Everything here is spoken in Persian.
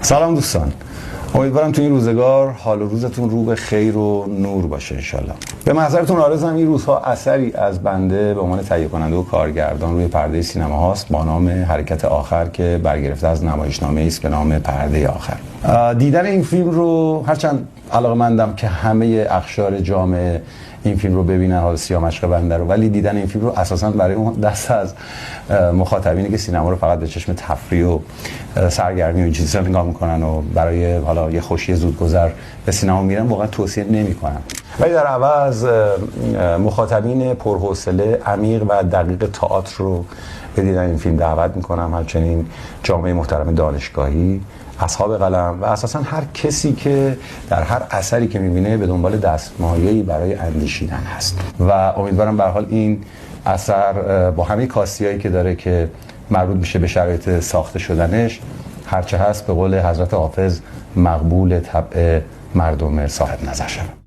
سلام دوستان، امیدوارم تو این روزگار حال و روزتون رو به خیر و نور باشه انشالله. به محضرتون آرزوام این روزها اثری از بنده به عنوان تهیه کننده و کارگردان روی پرده سینما هاست با نام حرکت آخر که برگرفته از نمایشنامه‌ای است به نام پرده آخر. دیدن این فیلم رو هرچند علاقه‌مندم که همه اقشار جامعه این فیلم رو ببینن، حالا سیامشق بنده رو، ولی دیدن این فیلم رو اساساً برای اون دست از مخاطبینی که سینما رو فقط به چشم تفریح و سرگرمی و این چیزا نگاه میکنن و برای حالا یه خوشی زودگذر به سینما میرن واقعا توصیه نمیکنم. ولی در عوض مخاطبین پرحوصله، عمیق و دقیق تئاتر رو به دیدن این فیلم دعوت میکنم. همچنین جامعه محترم دانشگاهی، اصحاب قلم و اساسا هر کسی که در هر اثری که میبینه به دنبال دستمایه‌ای برای اندیشیدن هست و امیدوارم به هر حال این اثر با همه کاستیایی که داره که مربوط میشه به شرایط ساخته شدنش، هرچه هست به قول حضرت حافظ مقبول طبع مردم صاحب نظر شود.